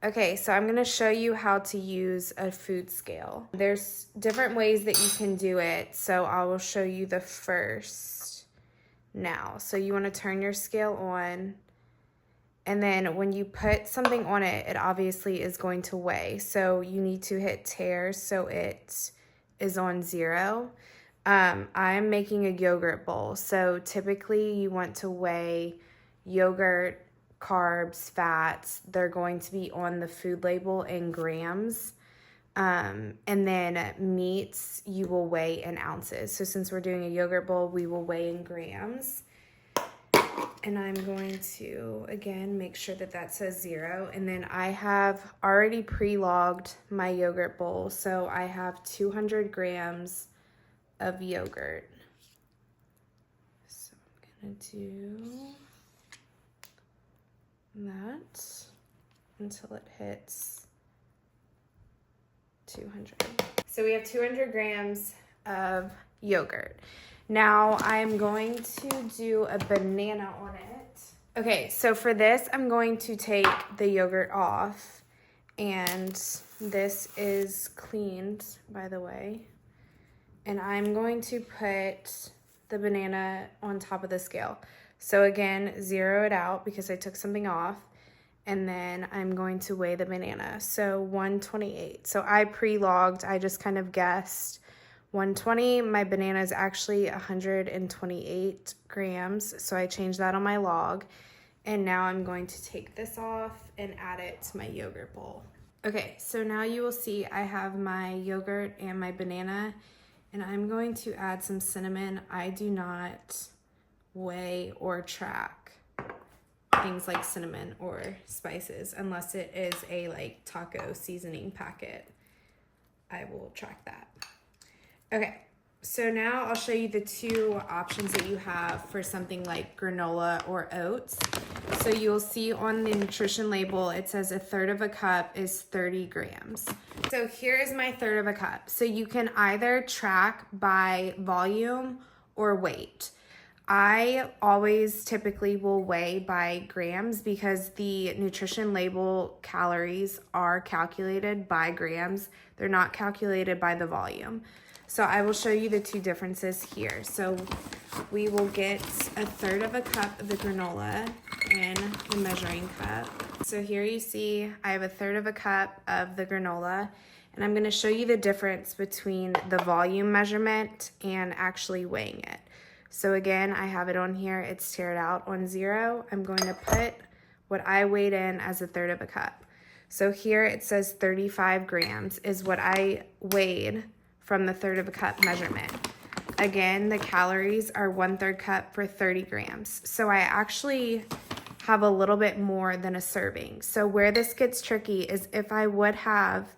Okay, so I'm gonna show you how to use a food scale. There's different ways that you can do it, so I will show you the first now. So you wanna turn your scale on, and then when you put something on it, it obviously is going to weigh. So you need to hit tare so it is on 0. I'm making a yogurt bowl, so typically you want to weigh yogurt, carbs, fats. They're going to be on the food label in grams. And then meats, you will weigh in ounces. So since we're doing a yogurt bowl, we will weigh in grams. And I'm going to, again, make sure that that says 0. And then I have already pre-logged my yogurt bowl. So I have 200 grams of yogurt. So I'm gonna do that until it hits 200. So we have 200 grams of yogurt. Now I'm going to do a banana on it. Okay, so for this, I'm going to take the yogurt off, and this is cleaned, by the way. And I'm going to put the banana on top of the scale. So again, 0 it out because I took something off. And then I'm going to weigh the banana. So 128. So I pre-logged, I just kind of guessed 120. My banana is actually 128 grams. So I changed that on my log. And now I'm going to take this off and add it to my yogurt bowl. Okay, so now you will see I have my yogurt and my banana, and I'm going to add some cinnamon. I do not weigh or track things like cinnamon or spices unless it is a like taco seasoning packet. I will track that. Okay, so now I'll show you the two options that you have for something like granola or oats. So you'll see on the nutrition label, it says 1/3 of a cup is 30 grams. So here is my 1/3 of a cup. So you can either track by volume or weight. I always typically will weigh by grams because the nutrition label calories are calculated by grams. They're not calculated by the volume. So I will show you the two differences here. So we will get 1/3 of a cup of the granola in the measuring cup. So here you see I have 1/3 of a cup of the granola, and I'm gonna show you the difference between the volume measurement and actually weighing it. So again, I have it on here, it's tared out on 0. I'm going to put what I weighed in as 1/3 of a cup. So here it says 35 grams is what I weighed from the 1/3 of a cup measurement. Again, the calories are 1/3 cup for 30 grams. So I actually have a little bit more than a serving. So where this gets tricky is if I would have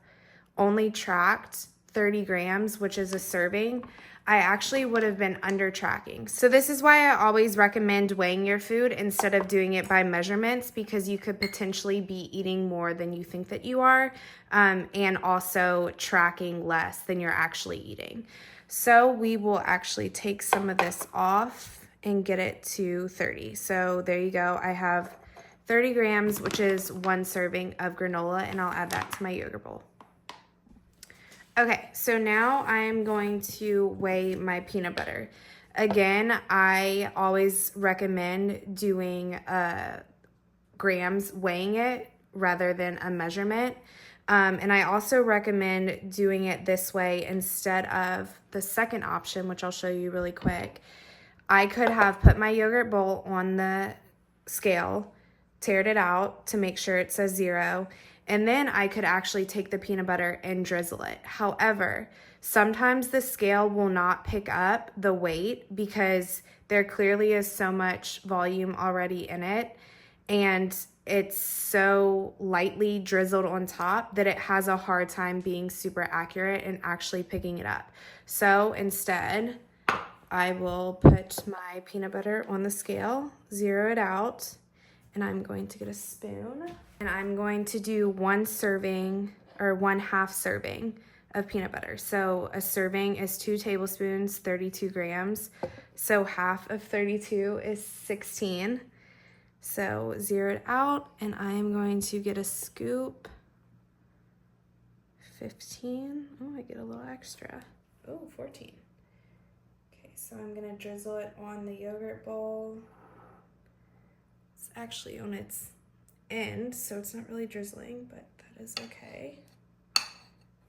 only tracked 30 grams, which is a serving, I actually would have been under tracking. So this is why I always recommend weighing your food instead of doing it by measurements, because you could potentially be eating more than you think that you are, and also tracking less than you're actually eating. So we will actually take some of this off and get it to 30. So there you go. I have 30 grams, which is 1 serving of granola, and I'll add that to my yogurt bowl. Okay, so now I'm going to weigh my peanut butter. Again, I always recommend doing grams, weighing it rather than a measurement. And I also recommend doing it this way instead of the second option, which I'll show you really quick. I could have put my yogurt bowl on the scale, tared it out to make sure it says 0, and then I could actually take the peanut butter and drizzle it. However, sometimes the scale will not pick up the weight because there clearly is so much volume already in it, and it's so lightly drizzled on top that it has a hard time being super accurate and actually picking it up. So instead, I will put my peanut butter on the scale, 0 it out, and I'm going to get a spoon, and I'm going to do 1 serving or 1/2 serving of peanut butter. So a serving is 2 tablespoons, 32 grams. So half of 32 is 16. So zero it out, and I am going to get a scoop. 15. Oh, I get a little extra. Oh, 14. Okay, so I'm gonna drizzle it on the yogurt bowl. It's actually on its end, so it's not really drizzling, but that is okay.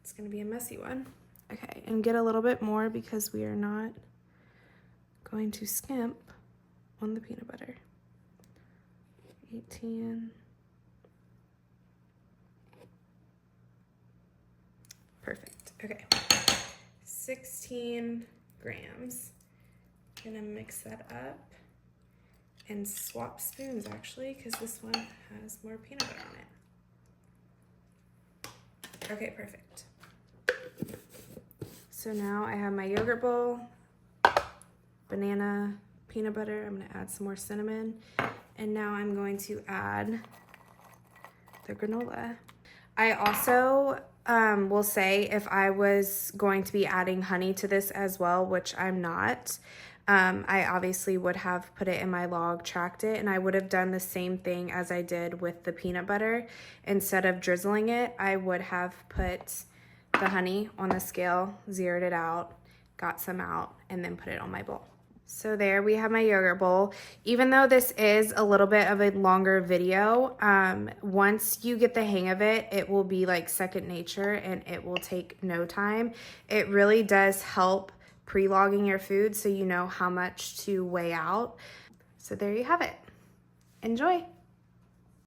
It's gonna be a messy one. Okay, and get a little bit more because we are not going to skimp on the peanut butter. 18. Perfect. Okay. 16 grams. I'm gonna mix that up and swap spoons actually, because this one has more peanut butter on it. Okay, perfect. So now I have my yogurt bowl, banana, peanut butter. I'm gonna add some more cinnamon. And now I'm going to add the granola. I also will say if I was going to be adding honey to this as well, which I'm not, I obviously would have put it in my log, tracked it, and I would have done the same thing as I did with the peanut butter. Instead of drizzling it, I would have put the honey on the scale, zeroed it out, got some out, and then put it on my bowl. So there we have my yogurt bowl. Even though this is a little bit of a longer video, once you get the hang of it, it will be like second nature and it will take no time. It really does help pre-logging your food so you know how much to weigh out. So there you have it. Enjoy.